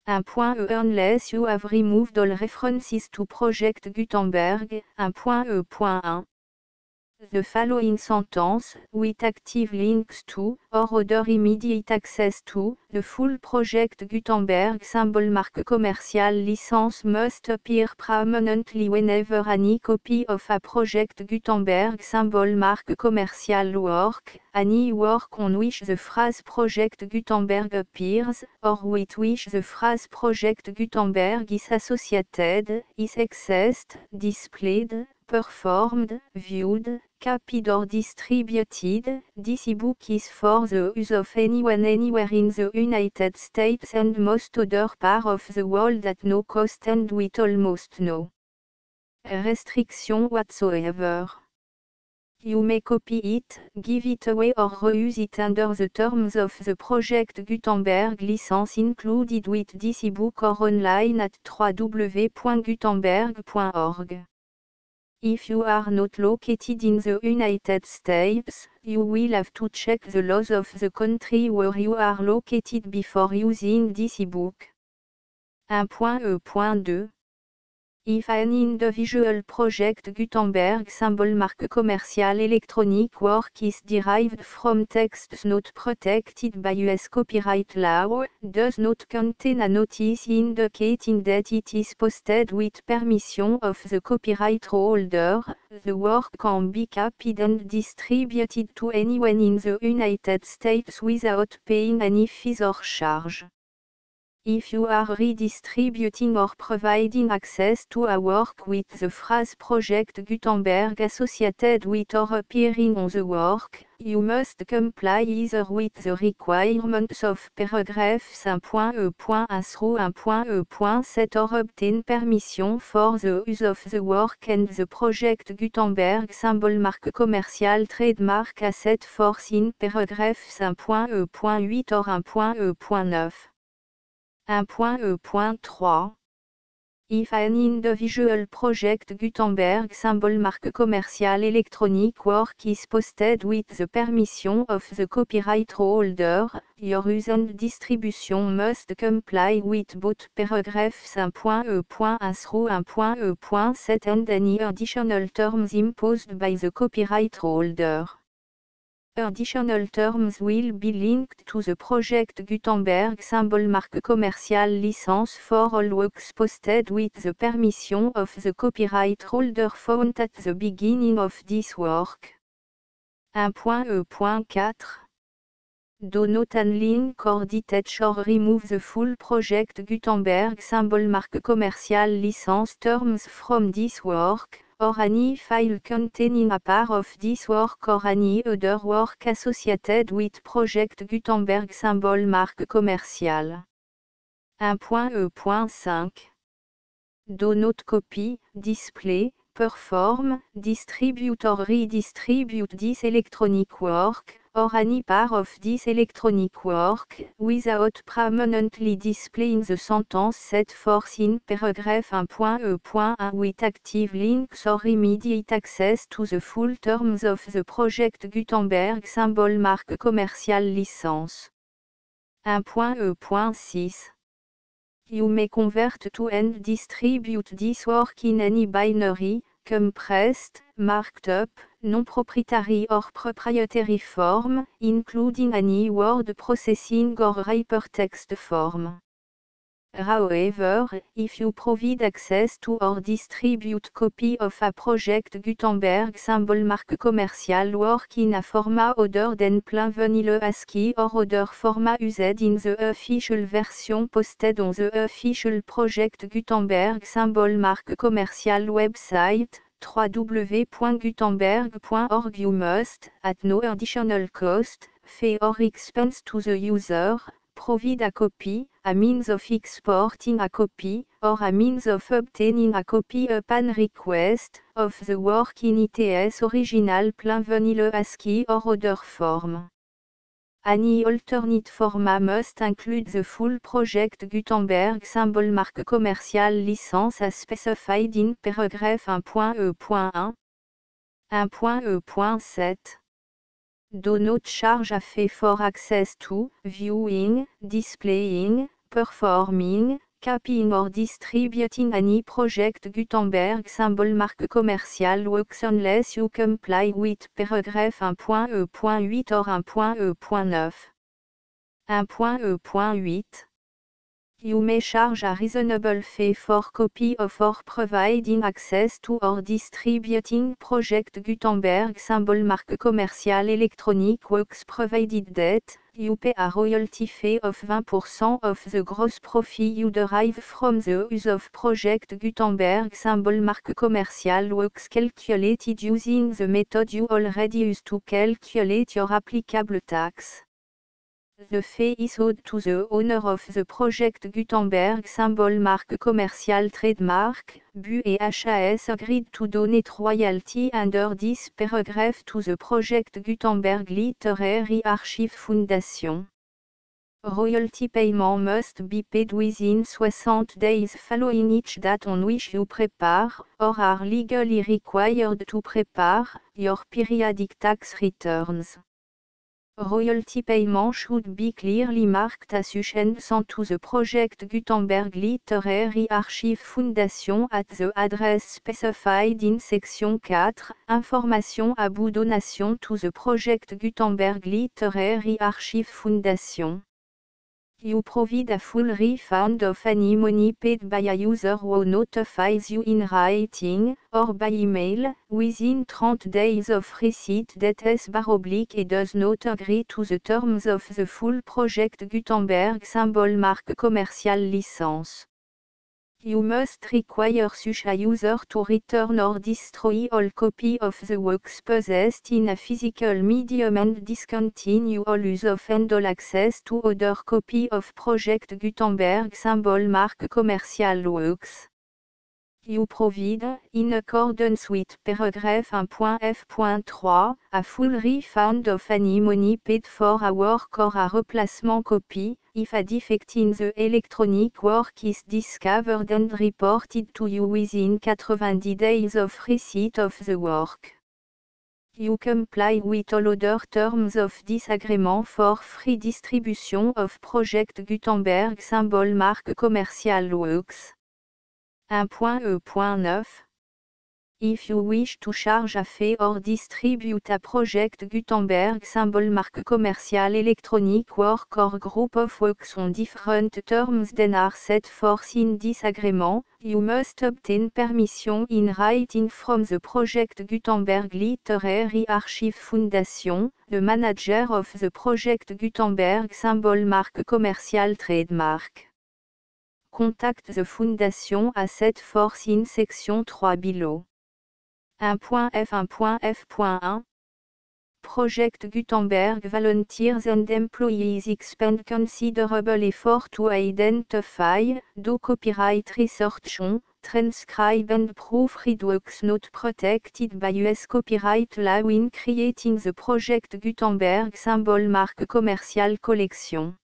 1.e Unless you have removed all references to Project Gutenberg. 1.e.1. The following sentence, with active links to, or other immediate access to, the full Project Gutenberg Symbol Marque Commerciale license must appear prominently whenever any copy of a Project Gutenberg Symbol Marque Commerciale work, any work on which the phrase Project Gutenberg appears, or with which the phrase Project Gutenberg is associated, is accessed, displayed, performed, viewed, copied or distributed. This ebook is for the use of anyone anywhere in the United States and most other parts of the world at no cost and with almost no restriction whatsoever. You may copy it, give it away or reuse it under the terms of the Project Gutenberg license included with this ebook or online at www.gutenberg.org. If you are not located in the United States, you will have to check the laws of the country where you are located before using this ebook. 1.E.2 If an individual project Gutenberg symbol marque commercial electronic work is derived from texts not protected by US copyright law, does not contain a notice indicating that it is posted with permission of the copyright holder, the work can be copied and distributed to anyone in the United States without paying any fees or charge. If you are redistributing or providing access to a work with the phrase Project Gutenberg associated with or appearing on the work, you must comply either with the requirements of paragraph 5.E.1 through 1.E.7 or obtain permission for the use of the work and the Project Gutenberg symbol marque commercial trademark as set forth in paragraph 5.E.8 or 1.E.9. 1.E.3 If an individual project Gutenberg symbol marque commercial electronic work is posted with the permission of the copyright holder, your use and distribution must comply with both paragraph 5.E.1 through 1.E.7 and any additional terms imposed by the copyright holder. Additional terms will be linked to the Project Gutenberg symbol marque commercial license for all works posted with the permission of the copyright holder found at the beginning of this work. 1.E.4 Do not unlink or detach or remove the full Project Gutenberg symbol marque commercial license terms from this work, or any file containing a part of this work or any other work associated with Project Gutenberg symbol marque commercial. 1.E.5 Do not copy, display, perform, distribute or redistribute this electronic work, or any part of this electronic work, without permanently displaying the sentence set forth in paragraph 1.E.1 with active links or immediate access to the full terms of the Project Gutenberg symbol marque commercial license. 1.E.6 You may convert to and distribute this work in any binary, compressed, marked up, non-proprietary or proprietary form, including any word processing or hypertext form. However, if you provide access to or distribute copy of a Project Gutenberg symbol marque commercial work in a format other than plain vanilla ASCII or other format used in the official version posted on the official Project Gutenberg symbol marque commercial website, www.gutenberg.org you must, at no additional cost, fee or expense to the user, provide a copy, a means of exporting a copy, or a means of obtaining a copy upon request, of the work in its original plain vanilla ASCII or other form. Any alternate format must include the full Project Gutenberg symbol marque commercial license as specified in paragraph 1.E.1. 1.E.7 Do not charge a fee for access to, viewing, displaying, performing, copying or distributing any Project Gutenberg symbol marque commercial works unless you comply with paragraph 1.E.8 or 1.E.9. 1.E.8 You may charge a reasonable fee for copy of or providing access to or distributing Project Gutenberg symbol marque commerciale Electronic Works provided that you pay a royalty fee of 20% of the gross profit you derive from the use of Project Gutenberg symbol marque commerciale Works calculated using the method you already use to calculate your applicable tax. The fee is owed to the owner of the Project Gutenberg symbol marque commerciale trademark, BU et HAS agreed to donate royalty under this paragraph to the Project Gutenberg Literary Archive Foundation. Royalty payment must be paid within 60 days following each date on which you prepare, or are legally required to prepare, your periodic tax returns. Royalty payment should be clearly marked assumption to the Project Gutenberg Literary Archive Foundation at the address specified in Section 4, Information about donation to the Project Gutenberg Literary Archive Foundation. You provide a full refund of any money paid by a user who notifies you in writing, or by email, within 30 days of receipt that S/et does not agree to the terms of the full Project Gutenberg symbol marque commerciale license. You must require such a user to return or destroy all copy of the works possessed in a physical medium and discontinue all use of and all access to other copy of Project Gutenberg symbol marque commerciale works. You provide, in accordance with paragraph 1.f.3, a full refund of any money paid for a work or a replacement copy, if a defect in the electronic work is discovered and reported to you within 90 days of receipt of the work. You comply with all other terms of this agreement for free distribution of Project Gutenberg symbol marque commerciale works. 1.e.9. If you wish to charge a fee or distribute a Project Gutenberg symbol marque commerciale electronic work or group of works on different terms than are set forth in this agreement, you must obtain permission in writing from the Project Gutenberg Literary Archive Foundation, the manager of the Project Gutenberg symbol marque commerciale trademark. Contact the Foundation as set forth in Section 3 below. 1.f1.f.1 Project Gutenberg volunteers and employees expend considerable effort to identify, do copyright research on, transcribe and proofread works not protected by US copyright law in creating the Project Gutenberg symbol marque commerciale collection.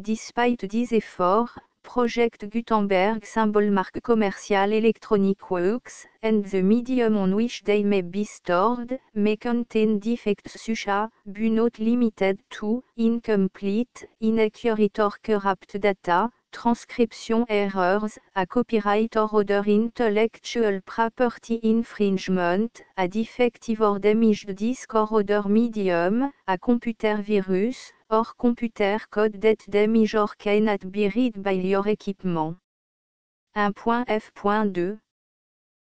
Despite these efforts, Project Gutenberg symbol marque commerciale electronic works, and the medium on which they may be stored, may contain defects such as, but not limited to, incomplete, inaccurate or corrupt data, transcription errors, a copyright or other intellectual property infringement, a defective or damaged disk or other medium, a computer virus, or computer code that damage or cannot be read by your equipment. 1.f.2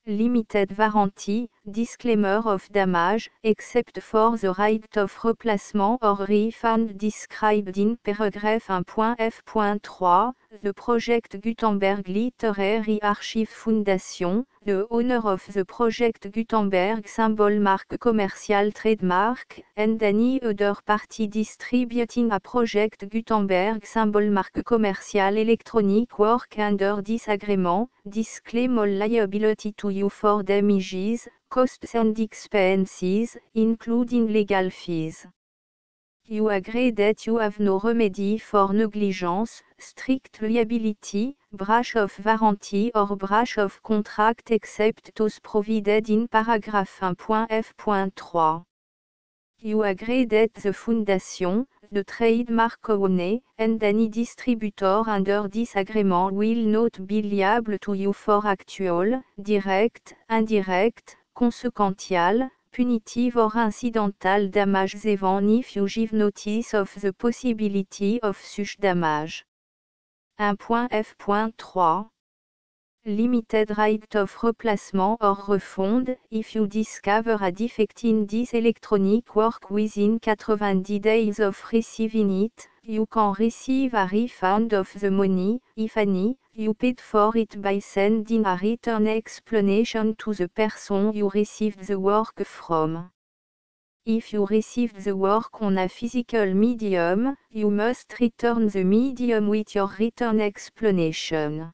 Limited warranty, disclaimer of damage, except for the right of replacement or refund described in paragraph 1.f.3, the Project Gutenberg Literary Archive Foundation, the owner of the Project Gutenberg symbol marque commerciale trademark, and any other party distributing a Project Gutenberg symbol marque commerciale electronic work under this agreement, disclaim all liability to you for damages, costs and expenses, including legal fees. You agree that you have no remedy for negligence, strict liability, breach of warranty or breach of contract except those provided in paragraph 1.f.3. You agree that the Foundation, the trademark owner, and any distributor under this agreement will not be liable to you for actual, direct, indirect, consequential, punitive or incidental damages even if you give notice of the possibility of such damage. 1.f.3 Limited right of replacement or refund, if you discover a defect in this electronic work within 90 days of receiving it, you can receive a refund of the money, if any, you paid for it by sending a written explanation to the person you received the work from. If you received the work on a physical medium, you must return the medium with your written explanation.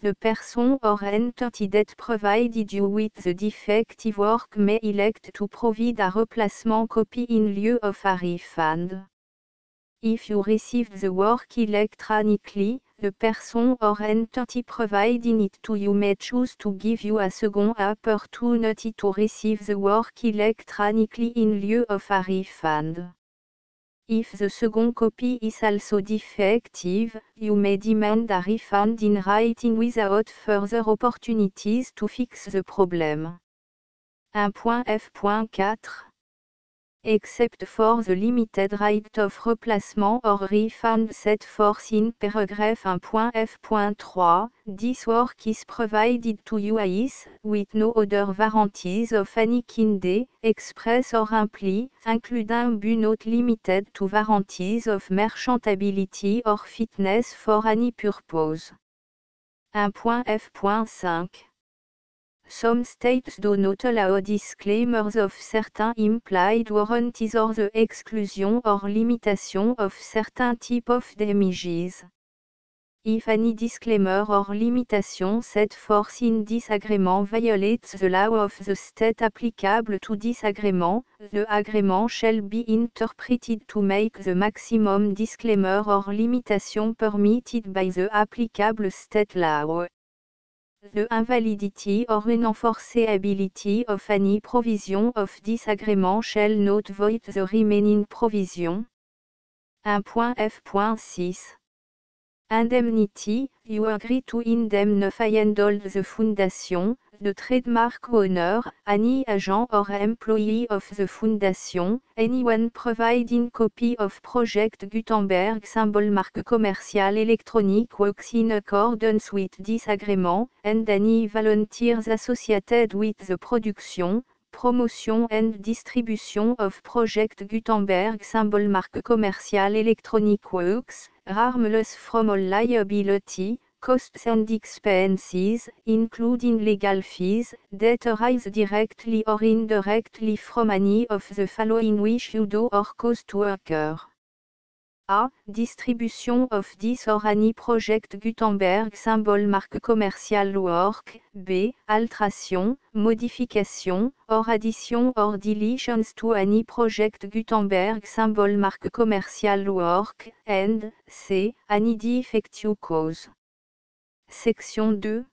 The person or entity that provided you with the defective work may elect to provide a replacement copy in lieu of a refund. If you received the work electronically, the person or entity providing it to you may choose to give you a second opportunity to receive the work electronically in lieu of a refund. If the second copy is also defective, you may demand a refund in writing without further opportunities to fix the problem. 1.f.4 Except for the limited right of replacement or refund set forth in paragraph 1.f.3, this work is provided to you as, with no other warranties of any kind, express or imply, including but not limited to warranties of merchantability or fitness for any purpose. 1.f.5 Some states do not allow disclaimers of certain implied warranties or the exclusion or limitation of certain type of damages. If any disclaimer or limitation set forth in this agreement violates the law of the state applicable to this agreement, the agreement shall be interpreted to make the maximum disclaimer or limitation permitted by the applicable state law. The invalidity or unenforceability of any provision of this agreement shall not void the remaining provision. 1.f.6 Indemnity, you agree to indemnify and hold the foundation, the trademark owner, any agent or employee of the foundation, anyone providing copy of Project Gutenberg symbol marque commercial electronic works in accordance with this agreement, and any volunteers associated with the production, promotion and distribution of Project Gutenberg symbol marque commercial electronic works, harmless from all liability, costs and expenses, including legal fees, that arise directly or indirectly from any of the following which you do or cause to occur. A. Distribution of this or any Project Gutenberg symbol marque commercial work. B. Alteration, modification, or addition or deletions to any Project Gutenberg symbol marque commercial work. And C. Any defective cause. Section 2.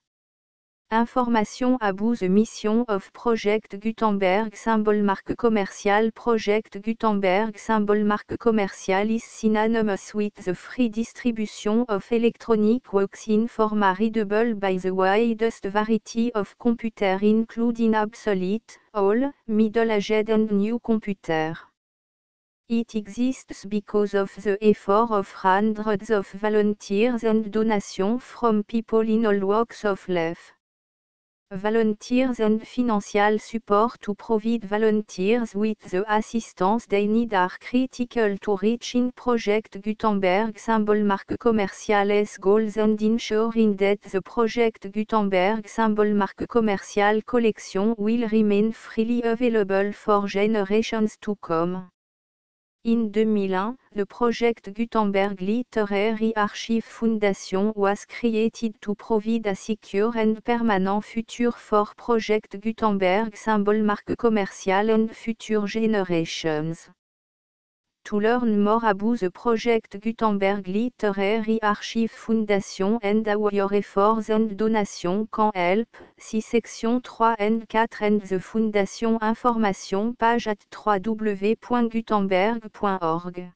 Information about the mission of Project Gutenberg symbol marque commercial. Project Gutenberg symbol marque commercial is synonymous with the free distribution of electronic works in format readable by the widest variety of computer including obsolete, old, middle-aged and new computer. It exists because of the effort of hundreds of volunteers and donations from people in all walks of life. Volunteers and financial support to provide volunteers with the assistance they need are critical to reaching Project Gutenberg symbol marque commercial's goals and ensuring that the Project Gutenberg symbol marque commercial collection will remain freely available for generations to come. In 2001, the Project Gutenberg Literary Archive Foundation was created to provide a secure and permanent future for Project Gutenberg symbol marque commercial and future generations. To learn more about the Project Gutenberg Literary Archive Foundation and how your efforts and donations can help, see section 3 and 4 and the Foundation information page at www.gutenberg.org.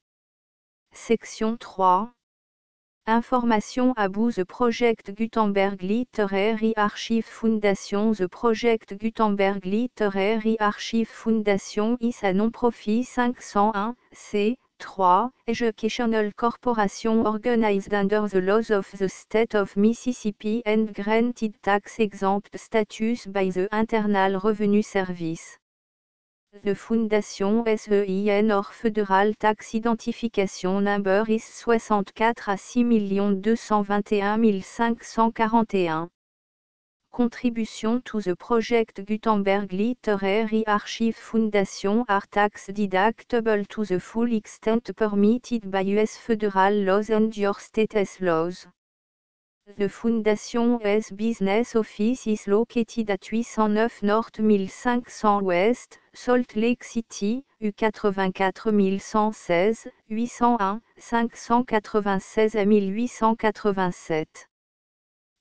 Section 3. Information about the Project Gutenberg Literary Archive Foundation. The Project Gutenberg Literary Archive Foundation is a non-profit 501 3. Educational corporation organized under the laws of the state of Mississippi and granted tax-exempt status by the Internal Revenue Service. The Fondation SEIN or Federal Tax Identification Number is 64 à 6 221 541. Contribution to the Project Gutenberg Literary Archive Foundation are tax deductible to the full extent permitted by US federal laws and your state's laws. The Foundation's business office is located at 809 North 1500 West, Salt Lake City, U84 116, 801, 596 à 1887.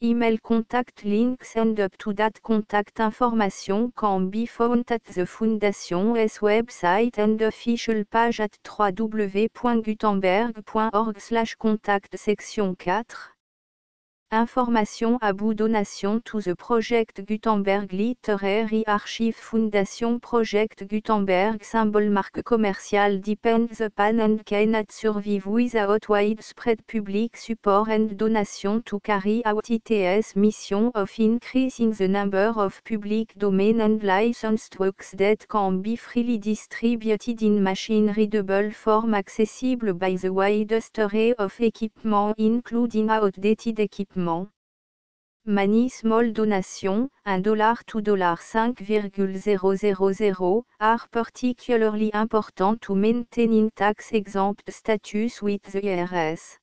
Email contact links and up-to-date contact information can be found at the Foundation's website and official page at www.gutenberg.org/contact section 4. Information about donation to the Project Gutenberg Literary Archive Foundation. Project Gutenberg symbol marque commercial depends upon and cannot survive without widespread public support and donation to carry out its mission of increasing the number of public domain and licensed works that can be freely distributed in machine-readable form accessible by the widest array of equipment including outdated equipment. Many small donations, $1 to $5,000, are particularly important to maintaining tax-exempt status with the IRS.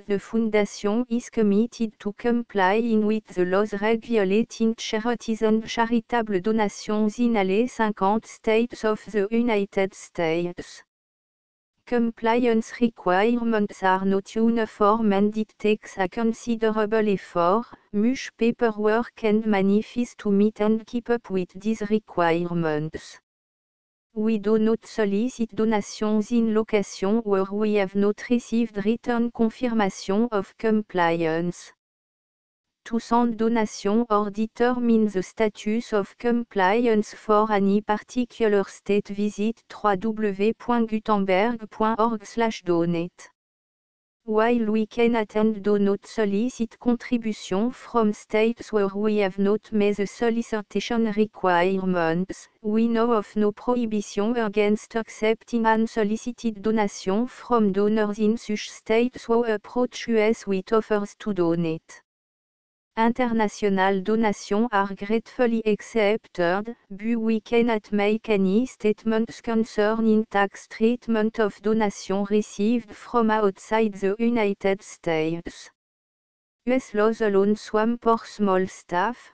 The Foundation is committed to complying with the laws regulating charities and charitable donations in all 50 states of the United States. Compliance requirements are not uniform and it takes a considerable effort, much paperwork and money fees to meet and keep up with these requirements. We do not solicit donations in locations where we have not received written confirmation of compliance. To send donation or determine the status of compliance for any particular state, visit www.gutenberg.org/donate. While we cannot and do not solicit contribution from states where we have not met the solicitation requirements, we know of no prohibition against accepting unsolicited donation from donors in such states who approach us with offers to donate. International donations are gratefully accepted, but we cannot make any statements concerning tax treatment of donations received from outside the United States. US laws alone swamp for small staff.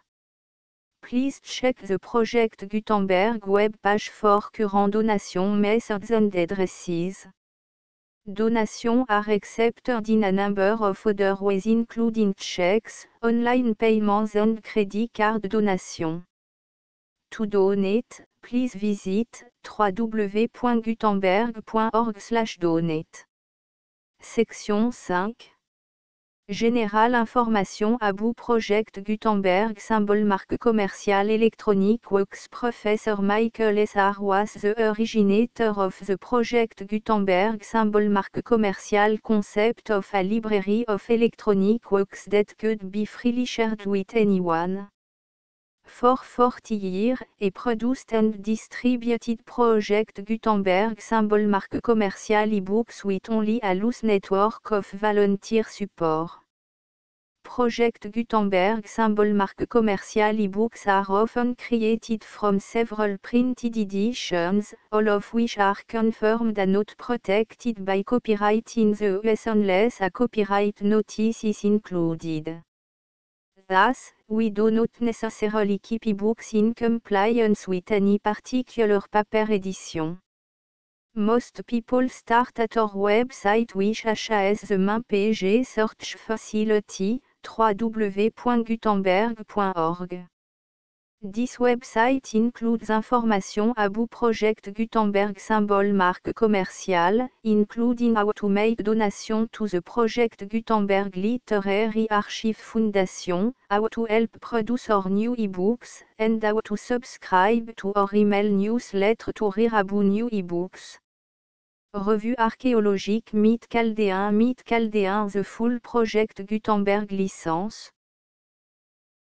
Please check the Project Gutenberg web page for current donation methods and addresses. Donations are accepted in a number of other ways including checks, online payments and credit card donations. To donate, please visit www.gutenberg.org/donate. Section 5. Général information about Project Gutenberg symbol marque commerciale Electronic Works. Professor Michael S.R. was the originator of the Project Gutenberg symbol marque commerciale concept of a library of electronic works that could be freely shared with anyone. For 40 years, he produced and distributed Project Gutenberg symbol marque commerciale ebooks with only a loose network of volunteer support. Project Gutenberg symbol marque commerciale ebooks are often created from several printed editions, all of which are confirmed and not protected by copyright in the US unless a copyright notice is included. Thus, we do not necessarily keep ebooks in compliance with any particular paper edition. Most people start at our website which has the main page search facility, www.gutenberg.org. This website includes information about Project Gutenberg symbol marque commerciale, including how to make donation to the Project Gutenberg Literary Archive Foundation, how to help produce our new ebooks, and how to subscribe to our email newsletter to read about new ebooks. Revue archéologique Mythe chaldéen The Full Project Gutenberg Licence